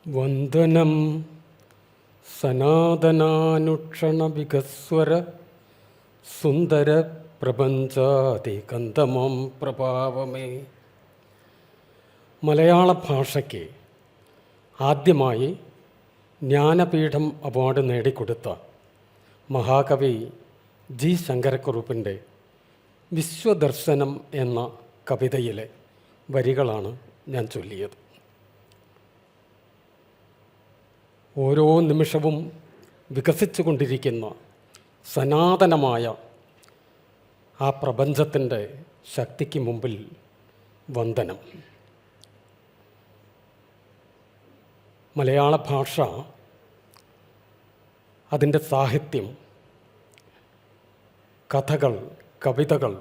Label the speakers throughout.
Speaker 1: വന്ദനം സനാതനാനുക്ഷണ വികസ്വര സുന്ദര പ്രപഞ്ചാതികന്തമം പ്രഭാവമേ. മലയാള ഭാഷയ്ക്ക് ആദ്യമായി ജ്ഞാനപീഠം അവാർഡ് നേടിക്കൊടുത്ത മഹാകവി ജി ശങ്കരക്കുറുപ്പിൻ്റെ വിശ്വദർശനം എന്ന കവിതയിലെ വരികളാണ് ഞാൻ ചൊല്ലിയത്. ഓരോ നിമിഷവും വികസിച്ചു കൊണ്ടിരിക്കുന്ന സനാതനമായ ആ പ്രപഞ്ചത്തിൻ്റെ ശക്തിക്ക് മുമ്പിൽ വന്ദനം. മലയാള ഭാഷ, അതിൻ്റെ സാഹിത്യം, കഥകൾ, കവിതകൾ,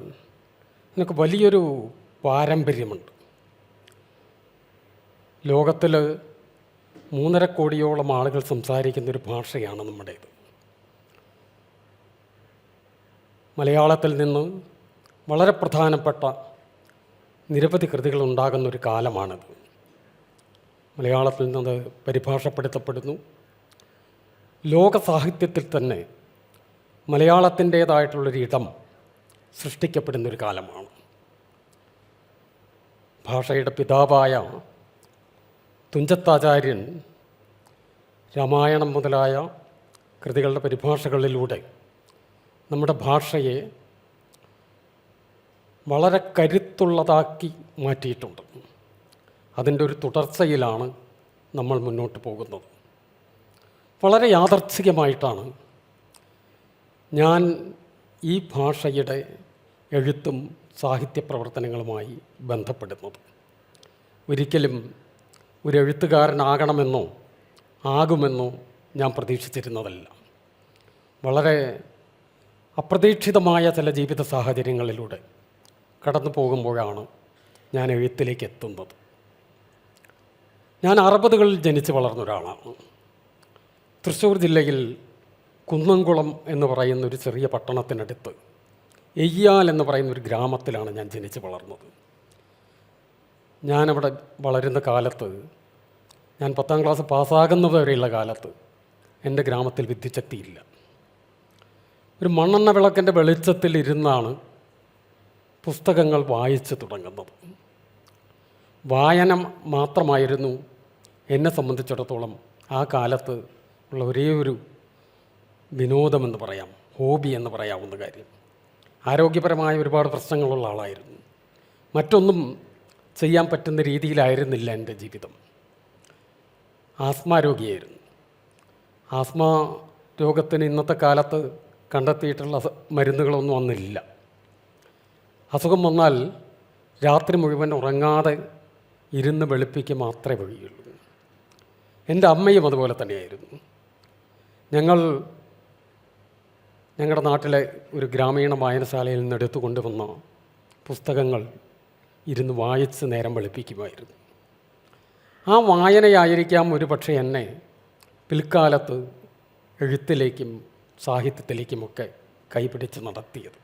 Speaker 1: ഇതിനൊക്കെ വലിയൊരു പാരമ്പര്യമുണ്ട്. ലോകത്തിൽ 3.5 കോടിയോളം ആളുകൾ സംസാരിക്കുന്നൊരു ഭാഷയാണ് നമ്മുടേത്. മലയാളത്തിൽ നിന്ന് വളരെ പ്രധാനപ്പെട്ട നിരവധി കൃതികൾ ഉണ്ടാകുന്നൊരു കാലമാണിത്. മലയാളത്തിൽ നിന്ന് പരിഭാഷപ്പെടുത്തപ്പെടുന്നു. ലോക സാഹിത്യത്തിൽ തന്നെ മലയാളത്തിൻ്റേതായിട്ടുള്ളൊരിടം സൃഷ്ടിക്കപ്പെടുന്നൊരു കാലമാണ്. ഭാഷയുടെ പിതാവായ തുഞ്ചത്താചാര്യൻ രാമായണം മുതലായ കൃതികളുടെ പരിഭാഷകളിലൂടെ നമ്മുടെ ഭാഷയെ വളരെ കരുത്തുള്ളതാക്കി മാറ്റിയിട്ടുണ്ട്. അതിൻ്റെ ഒരു തുടർച്ചയിലാണ് നമ്മൾ മുന്നോട്ട് പോകുന്നത്. വളരെ യാദർച്ഛികമായിട്ടാണ് ഞാൻ ഈ ഭാഷയുടെ എഴുത്തും സാഹിത്യ പ്രവർത്തനങ്ങളുമായി ബന്ധപ്പെടുന്നത്. ഒരിക്കലും ഒരു എഴുത്തുകാരനാകണമെന്നോ ആകുമെന്നോ ഞാൻ പ്രതീക്ഷിച്ചിരുന്നതല്ല. വളരെ അപ്രതീക്ഷിതമായ ചില ജീവിത സാഹചര്യങ്ങളിലൂടെ കടന്നു പോകുമ്പോഴാണ് ഞാൻ എഴുത്തിലേക്ക് എത്തുന്നത്. ഞാൻ 60കളിൽ ജനിച്ച് വളർന്ന ഒരാളാണ്. തൃശ്ശൂർ ജില്ലയിൽ കുന്നംകുളം എന്ന് പറയുന്ന ഒരു ചെറിയ പട്ടണത്തിനടുത്ത് എയ്യാൽ എന്ന് പറയുന്ന ഒരു ഗ്രാമത്തിലാണ് ഞാൻ ജനിച്ച് വളർന്നത്. ഞാനവിടെ വളരുന്ന കാലത്ത്, ഞാൻ 10ാം ക്ലാസ് പാസ്സാകുന്നവരെയുള്ള കാലത്ത് എൻ്റെ ഗ്രാമത്തിൽ വിദ്യുച്ഛക്തിയില്ല. ഒരു മണ്ണെണ്ണ വിളക്കിൻ്റെ വെളിച്ചത്തിലിരുന്നാണ് പുസ്തകങ്ങൾ വായിച്ചു തുടങ്ങുന്നത്. വായന മാത്രമായിരുന്നു എന്നെ സംബന്ധിച്ചിടത്തോളം ആ കാലത്ത് ഉള്ള ഒരേ ഒരു വിനോദമെന്ന് പറയാം, ഹോബി എന്ന് പറയാവുന്ന കാര്യം. ആരോഗ്യപരമായ ഒരുപാട് പ്രശ്നങ്ങളുള്ള ആളായിരുന്നു. മറ്റൊന്നും ചെയ്യാൻ പറ്റുന്ന രീതിയിലായിരുന്നില്ല എൻ്റെ ജീവിതം. ആസ്മ രോഗിയായിരുന്നു. ആസ്മ രോഗത്തിന് ഇന്നത്തെ കാലത്ത് കണ്ടെത്തിയിട്ടുള്ള മരുന്നുകളൊന്നും അന്നില്ല. അസുഖം വന്നാൽ രാത്രി മുഴുവൻ ഉറങ്ങാതെ ഇരുന്ന് വെളുപ്പിക്കുക മാത്രമേ വഴിയുള്ളൂ. എൻ്റെ അമ്മയും അതുപോലെ തന്നെയായിരുന്നു. ഞങ്ങളുടെ നാട്ടിലെ ഒരു ഗ്രാമീണ വായനശാലയിൽ നിന്ന് എടുത്തു കൊണ്ടുവന്ന പുസ്തകങ്ങൾ ഇരുന്ന് വായിച്ച് നേരം വെളുപ്പിക്കുമായിരുന്നു. ആ വായനയായിരിക്കാം ഒരു പക്ഷേ എന്നെ പിൽക്കാലത്ത് എഴുത്തിലേക്കും സാഹിത്യത്തിലേക്കുമൊക്കെ കൈപിടിച്ച് നടത്തിയത്.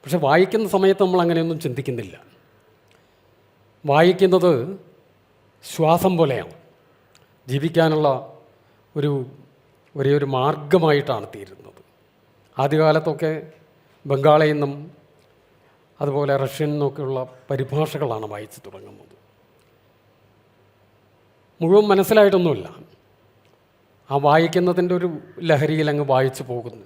Speaker 1: പക്ഷെ വായിക്കുന്ന സമയത്ത് നമ്മൾ അങ്ങനെയൊന്നും ചിന്തിക്കുന്നില്ല. വായിക്കുന്നത് ശ്വാസം പോലെയാണ്. ജീവിക്കാനുള്ള ഒരേ ഒരു മാർഗമായിട്ടാണ് തീരുന്നത്. ആദ്യകാലത്തൊക്കെ ബംഗാളിൽ നിന്നും അതുപോലെ റഷ്യൻ നിന്നൊക്കെയുള്ള പരിഭാഷകളാണ് വായിച്ചു തുടങ്ങുന്നത്. മുഴുവൻ മനസ്സിലായിട്ടൊന്നുമില്ല. ആ വായിക്കുന്നതിൻ്റെ ഒരു ലഹരിയിൽ അങ്ങ് വായിച്ചു പോകുന്നു.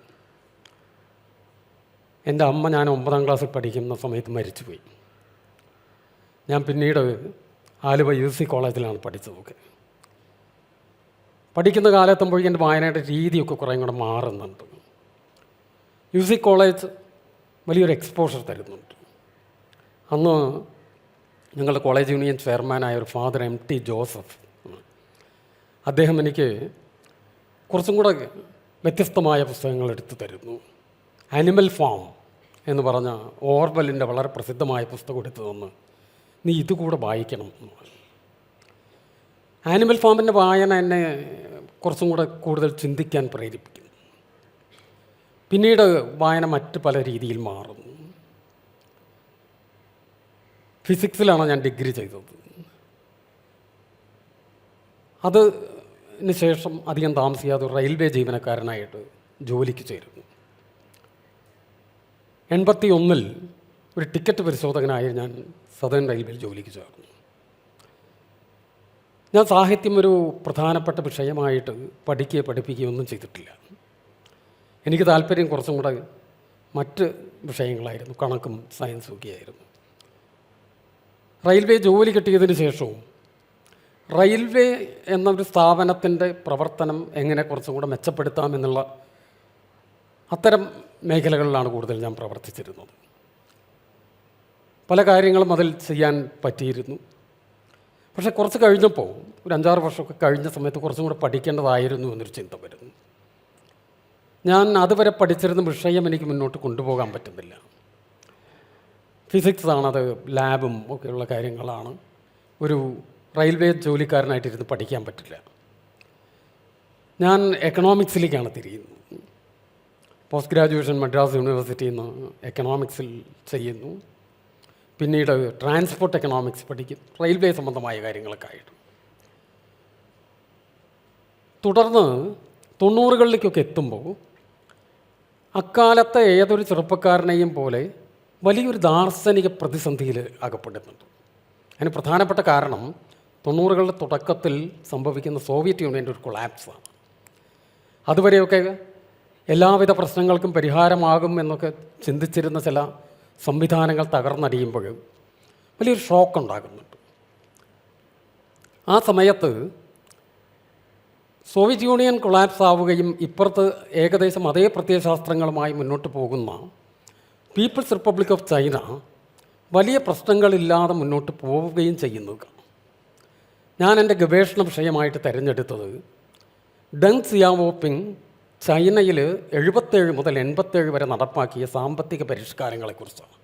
Speaker 1: എൻ്റെ അമ്മ ഞാൻ 9ാം ക്ലാസ്സിൽ പഠിക്കുന്ന സമയത്ത് മരിച്ചുപോയി. ഞാൻ പിന്നീട് ആലുവ UC കോളേജിലാണ് പഠിച്ചതൊക്കെ. പഠിക്കുന്ന കാലത്തുമ്പോഴേക്കും എൻ്റെ വായനയുടെ രീതിയൊക്കെ കുറേ കൂടെ മാറുന്നുണ്ട്. UC കോളേജ് വലിയൊരു എക്സ്പോഷർ തരുന്നുണ്ട്. അന്ന് ഞങ്ങളുടെ കോളേജ് യൂണിയൻ ചെയർമാനായ ഒരു ഫാദർ MT ജോസഫ്, അദ്ദേഹം എനിക്ക് കുറച്ചും കൂടെ വ്യത്യസ്തമായ പുസ്തകങ്ങൾ എടുത്തു തരുന്നു. ആനിമൽ ഫാം എന്ന് പറഞ്ഞ ഓർവെലിൻ്റെ വളരെ പ്രസിദ്ധമായ പുസ്തകം എടുത്തു തന്ന്, നീ ഇതുകൂടെ വായിക്കണം. ആനിമൽ ഫാമിൻ്റെ വായന എന്നെ കുറച്ചും കൂടെ കൂടുതൽ ചിന്തിക്കാൻ പ്രേരിപ്പിക്കുന്നു. പിന്നീട് വായന മറ്റ് പല രീതിയിൽ മാറുന്നു. ഫിസിക്സിലാണ് ഞാൻ ഡിഗ്രി ചെയ്തത്. അതിന് ശേഷം അധികം താമസിയാതെ റെയിൽവേ ജീവനക്കാരനായിട്ട് ജോലിക്ക് ചേരുന്നു. 81 ഒരു ടിക്കറ്റ് പരിശോധകനായി ഞാൻ സദേൺ റെയിൽവേയിൽ ജോലിക്ക് ചേർന്നു. ഞാൻ സാഹിത്യം ഒരു പ്രധാനപ്പെട്ട വിഷയമായിട്ട് പഠിപ്പിക്കുകയൊന്നും ചെയ്തിട്ടില്ല. എനിക്ക് താല്പര്യം കുറച്ചും കൂടെ മറ്റ് വിഷയങ്ങളായിരുന്നു, കണക്കും സയൻസും ഒക്കെ ആയിരുന്നു. റെയിൽവേ ജോലി കിട്ടിയതിന് ശേഷവും റെയിൽവേ എന്നൊരു സ്ഥാപനത്തിൻ്റെ പ്രവർത്തനം എങ്ങനെ കുറച്ചും കൂടെ മെച്ചപ്പെടുത്താമെന്നുള്ള അത്തരം മേഖലകളിലാണ് കൂടുതൽ ഞാൻ പ്രവർത്തിച്ചിരുന്നത്. പല കാര്യങ്ങളും അതിൽ ചെയ്യാൻ പറ്റിയിരുന്നു. പക്ഷേ കുറച്ച് കഴിഞ്ഞപ്പോൾ ഒരു 5-6 വർഷമൊക്കെ കഴിഞ്ഞ സമയത്ത് കുറച്ചും കൂടെ പഠിക്കേണ്ടതായിരുന്നു എന്നൊരു ചിന്ത വരുന്നു. ഞാൻ അതുവരെ പഠിച്ചിരുന്ന വിഷയം എനിക്ക് മുന്നോട്ട് കൊണ്ടുപോകാൻ പറ്റുന്നില്ല. ഫിസിക്സാണത്, ലാബും ഒക്കെയുള്ള കാര്യങ്ങളാണ്. ഒരു റെയിൽവേ ജോലിക്കാരനായിട്ടിരുന്ന് പഠിക്കാൻ പറ്റില്ല. ഞാൻ എക്കണോമിക്സിലേക്കാണ് തിരിയുന്നത്. പോസ്റ്റ് ഗ്രാജുവേഷൻ മദ്രാസ് യൂണിവേഴ്സിറ്റിയിൽ നിന്ന് എക്കണോമിക്സിൽ ചെയ്യുന്നു. പിന്നീട് ട്രാൻസ്പോർട്ട് എക്കണോമിക്സ് പഠിക്കും, റെയിൽവേ സംബന്ധമായ കാര്യങ്ങളൊക്കെ ആയിട്ട്. തുടർന്ന് 90കളിലേക്കൊക്കെ എത്തുമ്പോൾ അക്കാലത്തെ ഏതൊരു ചെറുപ്പക്കാരനെയും പോലെ വലിയൊരു ദാർശനിക പ്രതിസന്ധിയിൽ അകപ്പെടുന്നുണ്ട്. അതിന് പ്രധാനപ്പെട്ട കാരണം 90കളുടെ തുടക്കത്തിൽ സംഭവിക്കുന്ന സോവിയറ്റ് യൂണിയൻ്റെ ഒരു കൊളാപ്സാണ്. അതുവരെയൊക്കെ എല്ലാവിധ പ്രശ്നങ്ങൾക്കും പരിഹാരമാകും എന്നൊക്കെ ചിന്തിച്ചിരുന്ന ചില സംവിധാനങ്ങൾ തകർന്നടിയുമ്പോൾ വലിയൊരു ഷോക്ക് ഉണ്ടാകുന്നുണ്ട്. ആ സമയത്ത് സോവിയറ്റ് യൂണിയൻ കൊളാപ്സ് ആവുകയും ഇപ്പുറത്ത് ഏകദേശം അതേ പ്രത്യയശാസ്ത്രങ്ങളുമായി മുന്നോട്ട് പോകുന്ന പീപ്പിൾസ് റിപ്പബ്ലിക് ഓഫ് ചൈന വലിയ പ്രശ്നങ്ങളില്ലാതെ മുന്നോട്ട് പോവുകയും ചെയ്യുന്നു. ഞാൻ എൻ്റെ ഗവേഷണ വിഷയമായിട്ട് തിരഞ്ഞെടുത്തത് ഡെങ് സിയാവോപിങ് ചൈനയിൽ 77 മുതൽ 87 വരെ നടപ്പാക്കിയ സാമ്പത്തിക പരിഷ്കാരങ്ങളെക്കുറിച്ചാണ്.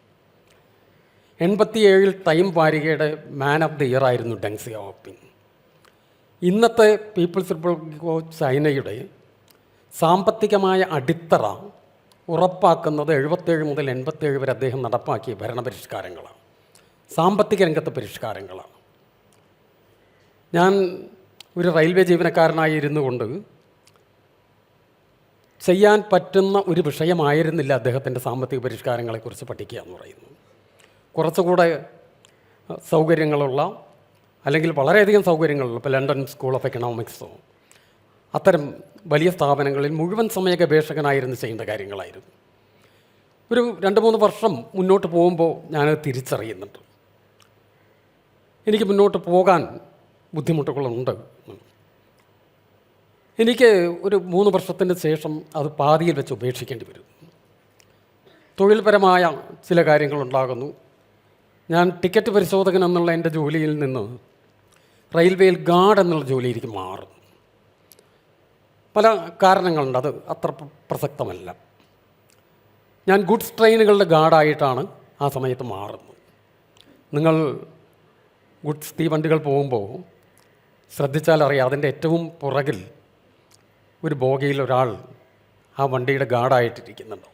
Speaker 1: 87 ടൈം വാരികയുടെ മാൻ ഓഫ് ദി ഇയർ ആയിരുന്നു ഡെങ് സിയാവോപിങ്. ഇന്നത്തെ പീപ്പിൾസ് റിപ്പബ്ലിക് ഓഫ് ചൈനയുടെ സാമ്പത്തികമായ അടിത്തറ ഉറപ്പാക്കുന്നത് 77 മുതൽ 87 വരെ അദ്ദേഹം നടപ്പാക്കിയ ഭരണപരിഷ്കാരങ്ങളാണ്, സാമ്പത്തിക രംഗത്തെ പരിഷ്കാരങ്ങളാണ്. ഞാൻ ഒരു റെയിൽവേ ജീവനക്കാരനായി ഇരുന്നു കൊണ്ട് ചെയ്യാൻ പറ്റുന്ന ഒരു വിഷയമായിരുന്നില്ല അദ്ദേഹത്തിൻ്റെ സാമ്പത്തിക പരിഷ്കാരങ്ങളെക്കുറിച്ച് പഠിക്കുക എന്ന് പറയുന്നത്. കുറച്ചുകൂടെ സൗകര്യങ്ങളുള്ള, അല്ലെങ്കിൽ വളരെയധികം സൗകര്യങ്ങളുള്ള, ഇപ്പോൾ ലണ്ടൻ സ്കൂൾ ഓഫ് എക്കണോമിക്സോ അത്തരം വലിയ സ്ഥാപനങ്ങളിൽ മുഴുവൻ സമയ ഗവേഷകനായിരുന്നു ചെയ്യേണ്ട കാര്യങ്ങളായിരുന്നു. ഒരു 2-3 വർഷം മുന്നോട്ട് പോകുമ്പോൾ ഞാനത് തിരിച്ചറിയുന്നുണ്ട്. എനിക്ക് മുന്നോട്ട് പോകാൻ ബുദ്ധിമുട്ടുകളുണ്ട്. എനിക്ക് ഒരു 3 വർഷത്തിന് ശേഷം അത് പാതിയിൽ വെച്ച് ഉപേക്ഷിക്കേണ്ടി വരും. തൊഴിൽപരമായ ചില കാര്യങ്ങളുണ്ടാകുന്നു. ഞാൻ ടിക്കറ്റ് പരിശോധകൻ എന്നുള്ള എൻ്റെ ജോലിയിൽ നിന്ന് റെയിൽവേയിൽ ഗാർഡ് എന്നുള്ള ജോലിയിലേക്ക് മാറുന്നു. പല കാരണങ്ങളുണ്ട്, അത് അത്ര പ്രസക്തമല്ല. ഞാൻ ഗുഡ്സ് ട്രെയിനുകളുടെ ഗാർഡായിട്ടാണ് ആ സമയത്ത് മാറുന്നത്. നിങ്ങൾ ഗുഡ്സ് തീവണ്ടികൾ പോകുമ്പോൾ ശ്രദ്ധിച്ചാൽ അറിയാം, അതിൻ്റെ ഏറ്റവും പുറകിൽ ഒരു ബോഗിയിൽ ഒരാൾ ആ വണ്ടിയുടെ ഗാർഡായിട്ടിരിക്കുന്നുണ്ടോ.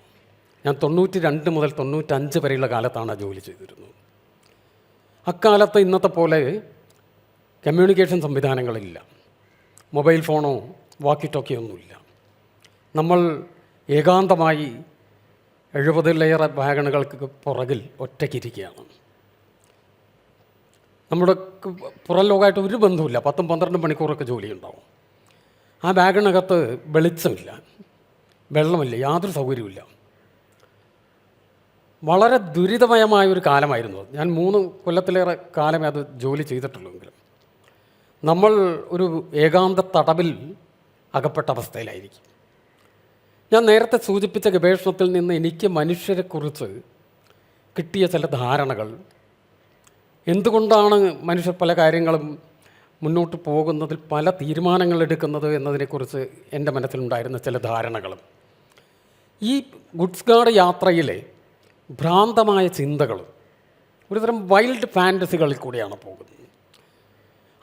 Speaker 1: ഞാൻ 92 മുതൽ 95 വരെയുള്ള കാലത്താണ് ആ ജോലി ചെയ്തിരുന്നത്. അക്കാലത്ത് ഇന്നത്തെ പോലെ കമ്മ്യൂണിക്കേഷൻ സംവിധാനങ്ങളില്ല, മൊബൈൽ ഫോണോ വാക്കി ടോക്കിയോ ഒന്നുമില്ല. നമ്മൾ ഏകാന്തമായി 70-ലേറെ വാഗണുകൾക്ക് പുറകിൽ ഒറ്റയ്ക്കിരിക്കുകയാണ്. നമ്മുടെ പുറം ലോകമായിട്ട് ഒരു ബന്ധമില്ല. 10-12 മണിക്കൂറൊക്കെ ജോലിയുണ്ടാവും. ആ വാഗണകത്ത് വെളിച്ചമില്ല, വെള്ളമില്ല, യാതൊരു സൗകര്യമില്ല. വളരെ ദുരിതമയമായൊരു കാലമായിരുന്നു അത്. ഞാൻ 3 കൊല്ലത്തിലേറെ കാലമേ അത് ജോലി ചെയ്തിട്ടുള്ളൂവെങ്കിലും നമ്മൾ ഒരു ഏകാന്ത തടവിൽ അകപ്പെട്ട അവസ്ഥയിലായിരിക്കും. ഞാൻ നേരത്തെ സൂചിപ്പിച്ച ഗവേഷണത്തിൽ നിന്ന് എനിക്ക് മനുഷ്യരെക്കുറിച്ച് കിട്ടിയ ചില ധാരണകൾ, എന്തുകൊണ്ടാണ് മനുഷ്യർ പല കാര്യങ്ങളും മുന്നോട്ട് പോകുന്നതിൽ പല തീരുമാനങ്ങൾ എടുക്കുന്നത് എന്നതിനെക്കുറിച്ച് എൻ്റെ മനസ്സിലുണ്ടായിരുന്ന ചില ധാരണകളും, ഈ ഗുഡ്സ് ഗാർഡ് യാത്രയിലെ ഭ്രാന്തമായ ചിന്തകൾ, ഒരുതരം വൈൽഡ് ഫാൻറ്റസികളിൽ കൂടിയാണ് പോകുന്നത്.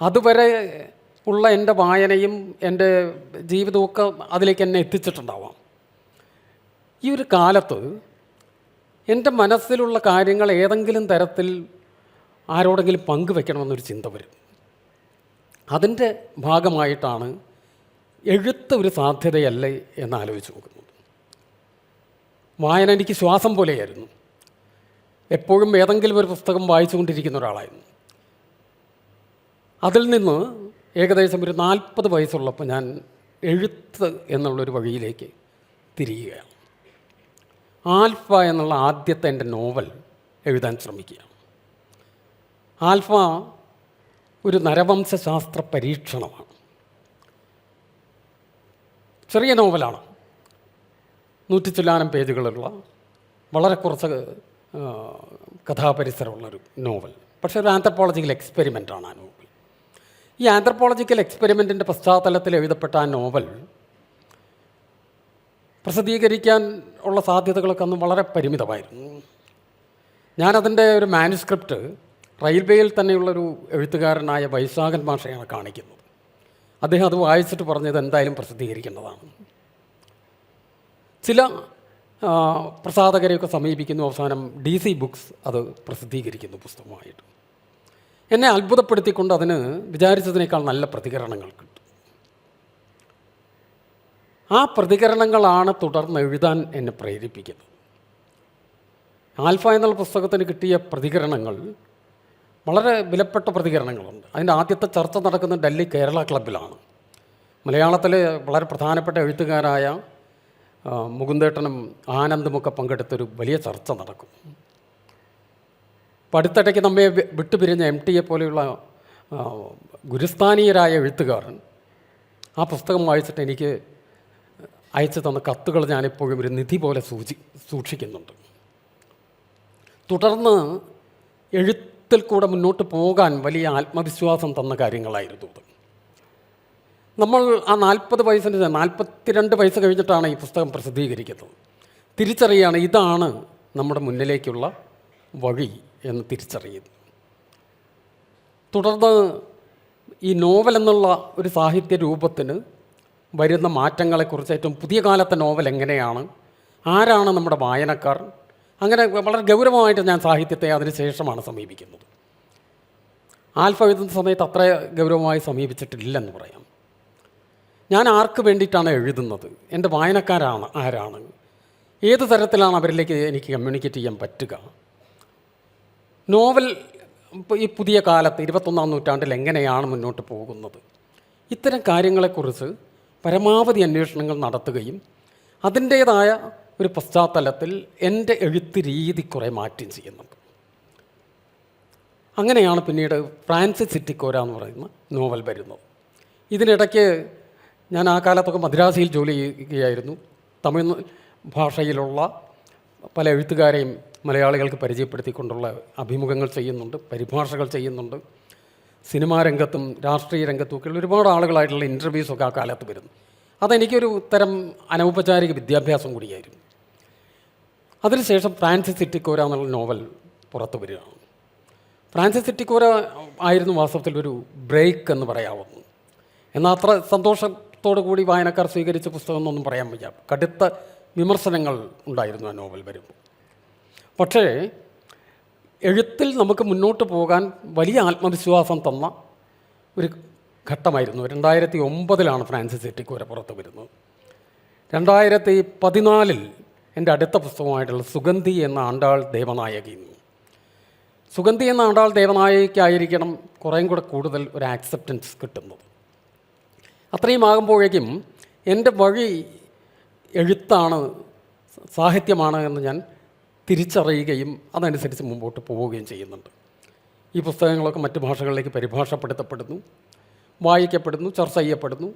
Speaker 1: അതുവരെ ഉള്ള എൻ്റെ വായനയും എൻ്റെ ജീവിതമൊക്കെ അതിലേക്ക് എന്നെ എത്തിച്ചിട്ടുണ്ടാവാം. ഈ ഒരു കാലത്ത് എൻ്റെ മനസ്സിലുള്ള കാര്യങ്ങൾ ഏതെങ്കിലും തരത്തിൽ ആരോടെങ്കിലും പങ്കുവെക്കണമെന്നൊരു ചിന്ത വരും. അതിൻ്റെ ഭാഗമായിട്ടാണ് എഴുത്ത് ഒരു സാധ്യതയല്ലേ എന്നാലോചിച്ച് നോക്കുന്നത്. വായന എനിക്ക് ശ്വാസം പോലെയായിരുന്നു. എപ്പോഴും ഏതെങ്കിലും ഒരു പുസ്തകം വായിച്ചുകൊണ്ടിരിക്കുന്ന ഒരാളായിരുന്നു. അതിൽ നിന്ന് ഏകദേശം ഒരു 40 വയസ്സുള്ളപ്പോൾ ഞാൻ എഴുത്ത് എന്നുള്ളൊരു വഴിയിലേക്ക് തിരിയുകയാണ്. ആൽഫ എന്നുള്ള ആദ്യത്തെ എൻ്റെ നോവൽ എഴുതാൻ ശ്രമിക്കുകയാണ്. ആൽഫ ഒരു നരവംശാസ്ത്ര പരീക്ഷണമാണ്. ചെറിയ നോവലാണ്, 100 ചില്ലാനം പേജുകളുള്ള വളരെ കുറച്ച് കഥാപരിസരമുള്ളൊരു നോവൽ. പക്ഷേ ഒരു ആന്ത്രപ്പോളജിക്കൽ എക്സ്പെരിമെൻ്റാണ് ആ നോവൽ. ഈ ആന്ത്രപ്പോളജിക്കൽ എക്സ്പെരിമെൻറ്റിൻ്റെ പശ്ചാത്തലത്തിൽ എഴുതപ്പെട്ട ആ നോവൽ പ്രസിദ്ധീകരിക്കാൻ ഉള്ള സാധ്യതകളൊക്കെ അന്ന് വളരെ പരിമിതമായിരുന്നു. ഞാനതിൻ്റെ ഒരു മാനുസ്ക്രിപ്റ്റ് റെയിൽവേയിൽ തന്നെയുള്ളൊരു എഴുത്തുകാരനായ വൈശാഖൻ മാഷയാണ് കാണിക്കുന്നത്. അദ്ദേഹം അത് വായിച്ചിട്ട് പറഞ്ഞത് എന്തായാലും പ്രസിദ്ധീകരിക്കേണ്ടതാണ്. ചില പ്രസാധകരെയൊക്കെ സമീപിക്കുന്നു. അവസാനം DC ബുക്സ് അത് പ്രസിദ്ധീകരിക്കുന്നു പുസ്തകമായിട്ട്. എന്നെ അത്ഭുതപ്പെടുത്തിക്കൊണ്ട് അതിന് വിചാരിച്ചതിനേക്കാൾ നല്ല പ്രതികരണങ്ങൾ കിട്ടും. ആ പ്രതികരണങ്ങളാണ് തുടർന്ന് എഴുതാൻ എന്നെ പ്രേരിപ്പിക്കുന്നത്. ആൽഫ എന്നുള്ള പുസ്തകത്തിന് കിട്ടിയ പ്രതികരണങ്ങൾ വളരെ വിലപ്പെട്ട പ്രതികരണങ്ങളുണ്ട്. അതിൻ്റെ ആദ്യത്തെ ചർച്ച നടക്കുന്നത് ഡൽഹി കേരള ക്ലബ്ബിലാണ്. മലയാളത്തിലെ വളരെ പ്രധാനപ്പെട്ട എഴുത്തുകാരായ മുകുന്ദേട്ടനും ആനന്ദുമൊക്കെ പങ്കെടുത്തൊരു വലിയ ചർച്ച നടക്കും. അടുത്തിടയ്ക്ക് നമ്മെ വിട്ടുപിരിഞ്ഞ MT പോലെയുള്ള ഗുരുസ്ഥാനീയരായ എഴുത്തുകാരൻ ആ പുസ്തകം വായിച്ചിട്ട് എനിക്ക് അയച്ചു തന്ന കത്തുകൾ ഞാനിപ്പോഴും ഒരു നിധി പോലെ സൂക്ഷിക്കുന്നുണ്ട്. തുടർന്ന് എഴുത്തിൽ കൂടെ മുന്നോട്ട് പോകാൻ വലിയ ആത്മവിശ്വാസം തന്ന കാര്യങ്ങളായിരുന്നു അത്. നമ്മൾ ആ 40 വയസ്സിന് 42 വയസ്സ് കഴിഞ്ഞിട്ടാണ് ഈ പുസ്തകം പ്രസിദ്ധീകരിക്കുന്നത്. തിരിച്ചറിയുകയാണ് ഇതാണ് നമ്മുടെ മുന്നിലേക്കുള്ള വഴി എന്ന് തിരിച്ചറിയുന്നു. തുടർന്ന് ഈ നോവൽ എന്നുള്ള ഒരു സാഹിത്യ രൂപത്തിന് വരുന്ന മാറ്റങ്ങളെക്കുറിച്ച്, ഏറ്റവും പുതിയ കാലത്തെ നോവൽ എങ്ങനെയാണ്, ആരാണ് നമ്മുടെ വായനക്കാർ, അങ്ങനെ വളരെ ഗൗരവമായിട്ട് ഞാൻ സാഹിത്യത്തെ അതിന് ശേഷമാണ് സമീപിക്കുന്നത്. ആൽഫ എഴുതുന്ന സമയത്ത് അത്ര ഗൗരവമായി സമീപിച്ചിട്ടില്ലെന്ന് പറയാം. ഞാൻ ആർക്ക് വേണ്ടിയിട്ടാണ് എഴുതുന്നത്, എൻ്റെ വായനക്കാരാണ് ആരാണ്, ഏത് തരത്തിലാണ് അവരിലേക്ക് എനിക്ക് കമ്മ്യൂണിക്കേറ്റ് ചെയ്യാൻ പറ്റുക, നോവൽ ഈ പുതിയ കാലത്ത് 21-ാം നൂറ്റാണ്ടിൽ എങ്ങനെയാണ് മുന്നോട്ട് പോകുന്നത്, ഇത്തരം കാര്യങ്ങളെക്കുറിച്ച് പരമാവധി അന്വേഷണങ്ങൾ നടത്തുകയും അതിൻ്റേതായ ഒരു പശ്ചാത്തലത്തിൽ എൻ്റെ എഴുത്ത് രീതി കുറേ മാറ്റം ചെയ്യുന്നുണ്ട്. അങ്ങനെയാണ് പിന്നീട് ഫ്രാൻസിസ് സിറ്റിക്കോര എന്ന് പറയുന്ന നോവൽ വരുന്നത്. ഇതിനിടയ്ക്ക് ഞാൻ ആ കാലത്തൊക്കെ മദ്രാസിയിൽ ജോലി ചെയ്യുകയായിരുന്നു. തമിഴ് ഭാഷയിലുള്ള പല എഴുത്തുകാരെയും മലയാളികൾക്ക് പരിചയപ്പെടുത്തിക്കൊണ്ടുള്ള അഭിമുഖങ്ങൾ ചെയ്യുന്നുണ്ട്, പരിഭാഷകൾ ചെയ്യുന്നുണ്ട്. സിനിമാ രംഗത്തും രാഷ്ട്രീയ രംഗത്തും ഒക്കെ ഒരുപാട് ആളുകളായിട്ടുള്ള ഇൻ്റർവ്യൂസൊക്കെ ആ കാലത്ത് വരുന്നു. അതെനിക്കൊരു തരം അനൗപചാരിക വിദ്യാഭ്യാസം കൂടിയായിരുന്നു. അതിനുശേഷം ഫ്രാൻസിസ് സിറ്റിക്കോര എന്നുള്ള നോവൽ പുറത്തു വരികയാണ്. ഫ്രാൻസിസ് സിറ്റിക്കോര ആയിരുന്നു വാസ്തവത്തിൽ ഒരു ബ്രേക്ക് എന്ന് പറയാവുന്നു. എന്നാൽ അത്ര സന്തോഷത്തോടു കൂടി വായനക്കാർ സ്വീകരിച്ച പുസ്തകം എന്നൊന്നും പറയാൻ വയ്യ. കടുത്ത വിമർശനങ്ങൾ ഉണ്ടായിരുന്നു ആ നോവൽ വരുമ്പോൾ. പക്ഷേ എഴുത്തിൽ നമുക്ക് മുന്നോട്ട് പോകാൻ വലിയ ആത്മവിശ്വാസം തന്ന ഒരു ഘട്ടമായിരുന്നു. 2009 ഫ്രാൻസിസ് സിറ്റിക്കോര പുറത്ത് വരുന്നത്. 2014 എൻ്റെ അടുത്ത പുസ്തകമായിട്ടുള്ള സുഗന്ധി എന്ന ആണ്ടാൾ ദേവനായകി. സുഗന്ധി എന്ന ആണ്ടാൾ ദേവനായകിക്കായിരിക്കണം കുറേയും കൂടെ കൂടുതൽ ഒരു ആക്സെപ്റ്റൻസ് കിട്ടുന്നത്. അത്രയും ആകുമ്പോഴേക്കും എൻ്റെ വഴി എഴുത്താണ്, സാഹിത്യമാണ് എന്ന് ഞാൻ തിരിച്ചറിയുകയും അതനുസരിച്ച് മുമ്പോട്ട് പോവുകയും ചെയ്യുന്നുണ്ട്. ഈ പുസ്തകങ്ങളൊക്കെ മറ്റ് ഭാഷകളിലേക്ക് പരിഭാഷപ്പെടുത്തപ്പെടുന്നു, വായിക്കപ്പെടുന്നു, ചർച്ച ചെയ്യപ്പെടുന്നു.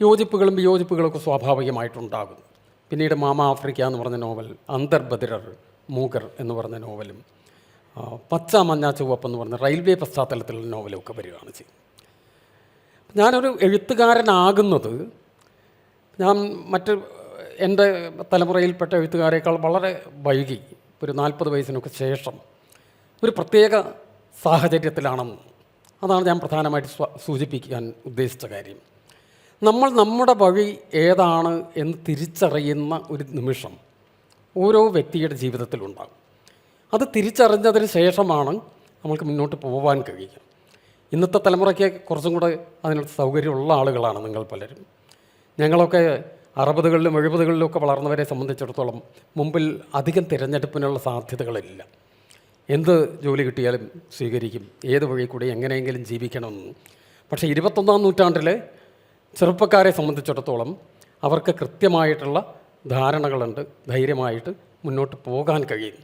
Speaker 1: യോജിപ്പുകളും വിയോജിപ്പുകളൊക്കെ സ്വാഭാവികമായിട്ടുണ്ടാകുന്നു. പിന്നീട് മാമ ആഫ്രിക്ക എന്ന് പറഞ്ഞ നോവൽ, അന്തർബദിരർ മൂഗർ എന്ന് പറഞ്ഞ നോവലും, പച്ച മഞ്ഞ ചുവപ്പ് എന്ന് പറഞ്ഞ റെയിൽവേ പശ്ചാത്തലത്തിലുള്ള നോവലൊക്കെ വരികയാണ് ചെയ്യുന്നത്. ഞാനൊരു എഴുത്തുകാരനാകുന്നത് ഞാൻ മറ്റ് എൻ്റെ തലമുറയിൽപ്പെട്ട എഴുത്തുകാരേക്കാൾ വളരെ വൈകി, ഒരു 40 വയസ്സിനൊക്കെ ശേഷം ഒരു പ്രത്യേക സാഹചര്യത്തിലാണെന്ന് അതാണ് ഞാൻ പ്രധാനമായിട്ട് സൂചിപ്പിക്കാൻ ഉദ്ദേശിച്ച കാര്യം. നമ്മൾ നമ്മുടെ വഴി ഏതാണ് എന്ന് തിരിച്ചറിയുന്ന ഒരു നിമിഷം ഓരോ വ്യക്തിയുടെ ജീവിതത്തിലുണ്ടാകും. അത് തിരിച്ചറിഞ്ഞതിന് ശേഷമാണ് നമുക്ക് മുന്നോട്ട് പോകാൻ കഴിയുക. ഇന്നത്തെ തലമുറയ്ക്ക് കുറച്ചും കൂടെ അതിനുള്ള സൗകര്യമുള്ള ആളുകളാണ് നിങ്ങൾ പലരും. ഞങ്ങളൊക്കെ 60കളിലും 70കളിലും ഒക്കെ വളർന്നവരെ സംബന്ധിച്ചിടത്തോളം മുമ്പിൽ അധികം തിരഞ്ഞെടുപ്പിനുള്ള സാധ്യതകളില്ല. എന്ത് ജോലി കിട്ടിയാലും സ്വീകരിക്കും, ഏത് വഴി കൂടി എങ്ങനെയെങ്കിലും ജീവിക്കണമെന്ന്. പക്ഷേ 21-ാം നൂറ്റാണ്ടിലെ ചെറുപ്പക്കാരെ സംബന്ധിച്ചിടത്തോളം അവർക്ക് കൃത്യമായിട്ടുള്ള ധാരണകളുണ്ട്, ധൈര്യമായിട്ട് മുന്നോട്ട് പോകാൻ കഴിയും.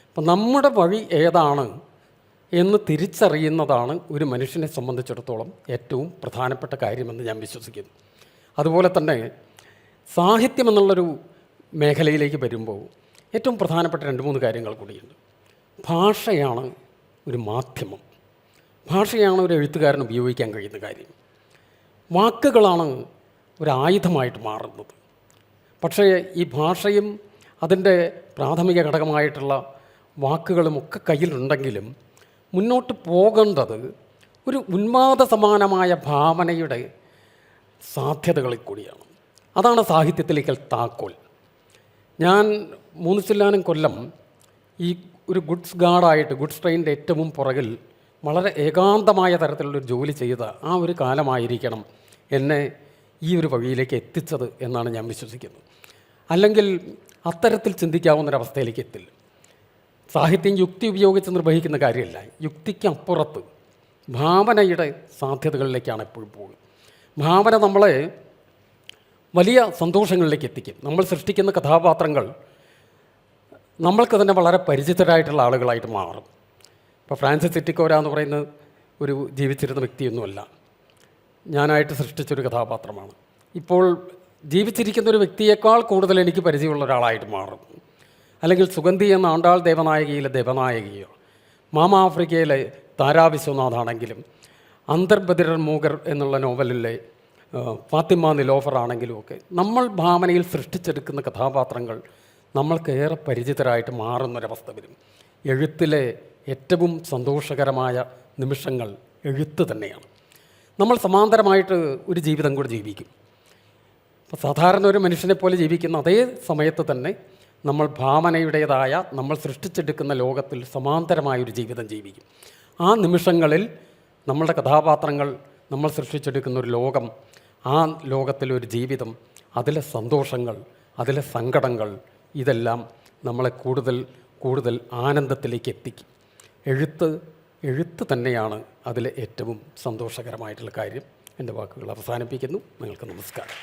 Speaker 1: അപ്പം നമ്മുടെ വഴി ഏതാണ് എന്ന് തിരിച്ചറിയുന്നതാണ് ഒരു മനുഷ്യനെ സംബന്ധിച്ചിടത്തോളം ഏറ്റവും പ്രധാനപ്പെട്ട കാര്യമെന്ന് ഞാൻ വിശ്വസിക്കുന്നു. അതുപോലെ തന്നെ സാഹിത്യം എന്നുള്ളൊരു മേഖലയിലേക്ക് വരുമ്പോൾ ഏറ്റവും പ്രധാനപ്പെട്ട 2-3 കാര്യങ്ങൾ കൂടിയുണ്ട്. ഭാഷയാണ് ഒരു മാധ്യമം, ഭാഷയാണ് ഒരു എഴുത്തുകാരൻ ഉപയോഗിക്കാൻ കഴിയുന്ന കാര്യം. വാക്കുകളാണ് ഒരു ആയുധമായിട്ട് മാറുന്നത്. പക്ഷേ ഈ ഭാഷയും അതിൻ്റെ പ്രാഥമിക ഘടകമായിട്ടുള്ള വാക്കുകളുമൊക്കെ കയ്യിലുണ്ടെങ്കിലും മുന്നോട്ട് പോകേണ്ടത് ഒരു ഉന്മാദ സമാനമായ ഭാവനയുടെ സാധ്യതകളിൽ കൂടിയാണ്. അതാണ് സാഹിത്യത്തിലേക്ക് താക്കോൽ. ഞാൻ 3 ചില്ലാനം കൊല്ലം ഈ ഒരു ഗുഡ്സ് ഗാർഡായിട്ട് ഗുഡ്സ് ട്രെയിനിൻ്റെ ഏറ്റവും പുറകിൽ വളരെ ഏകാന്തമായ തരത്തിലുള്ളൊരു ജോലി ചെയ്ത ആ ഒരു കാലമായിരിക്കണം എന്നെ ഈ ഒരു വഴിയിലേക്ക് എത്തിച്ചത് എന്നാണ് ഞാൻ വിശ്വസിക്കുന്നത്. അല്ലെങ്കിൽ അത്തരത്തിൽ ചിന്തിക്കാവുന്നൊരവസ്ഥയിലേക്ക് എത്തില്ല. സാഹിത്യം യുക്തി ഉപയോഗിച്ച് നിർവഹിക്കുന്ന കാര്യമല്ല, യുക്തിക്കപ്പുറത്ത് ഭാവനയുടെ സാധ്യതകളിലേക്കാണ് എപ്പോഴും പോകുന്നത്. ഭാവന നമ്മളെ വലിയ സന്തോഷങ്ങളിലേക്ക് എത്തിക്കും. നമ്മൾ സൃഷ്ടിക്കുന്ന കഥാപാത്രങ്ങൾ നമ്മൾക്ക് തന്നെ വളരെ പരിചിതരായിട്ടുള്ള ആളുകളായിട്ട് മാറും. ഇപ്പോൾ ഫ്രാൻസിസ് സിറ്റിക്കോര എന്ന് പറയുന്നത് ഒരു ജീവിച്ചിരുന്ന വ്യക്തിയൊന്നുമല്ല, ഞാനായിട്ട് സൃഷ്ടിച്ചൊരു കഥാപാത്രമാണ്. ഇപ്പോൾ ജീവിച്ചിരിക്കുന്ന ഒരു വ്യക്തിയേക്കാൾ കൂടുതൽ എനിക്ക് പരിചയമുള്ള ഒരാളായിട്ട് മാറും. അല്ലെങ്കിൽ സുഗന്ധി എന്ന ആണ്ടാൾ ദേവനായകിയിലെ ദേവനായകിയോ, മാമ ആഫ്രിക്കയിലെ താരാ വിശ്വനാഥാണെങ്കിലും, അന്തർബദിരർ മൂഗർ എന്നുള്ള നോവലിലെ ഫാത്തിമ നിലോഫർ ആണെങ്കിലും ഒക്കെ നമ്മൾ ഭാവനയിൽ സൃഷ്ടിച്ചെടുക്കുന്ന കഥാപാത്രങ്ങൾ നമ്മൾക്കേറെ പരിചിതരായിട്ട് മാറുന്നൊരവസ്ഥ വരും. എഴുത്തിലെ ഏറ്റവും സന്തോഷകരമായ നിമിഷങ്ങൾ എഴുത്ത് തന്നെയാണ്. നമ്മൾ സമാന്തരമായിട്ട് ഒരു ജീവിതം കൂടി ജീവിക്കും. അപ്പോൾ സാധാരണ ഒരു മനുഷ്യനെ പോലെ ജീവിക്കുന്ന അതേ സമയത്ത് തന്നെ നമ്മൾ ഭാവനയുടേതായ നമ്മൾ സൃഷ്ടിച്ചെടുക്കുന്ന ലോകത്തിൽ സമാന്തരമായൊരു ജീവിതം ജീവിക്കും. ആ നിമിഷങ്ങളിൽ നമ്മളുടെ കഥാപാത്രങ്ങൾ, നമ്മൾ സൃഷ്ടിച്ചെടുക്കുന്ന ഒരു ലോകം, ആ ലോകത്തിലൊരു ജീവിതം, അതിലെ സന്തോഷങ്ങൾ, അതിലെ സങ്കടങ്ങൾ, ഇതെല്ലാം നമ്മളെ കൂടുതൽ കൂടുതൽ ആനന്ദത്തിലേക്ക് എത്തിക്കും. എഴുത്ത് തന്നെയാണ് അതിലെ ഏറ്റവും സന്തോഷകരമായിട്ടുള്ള കാര്യം. എൻ്റെ വാക്കുകൾ അവസാനിപ്പിക്കുന്നു. നിങ്ങൾക്ക് നമസ്കാരം.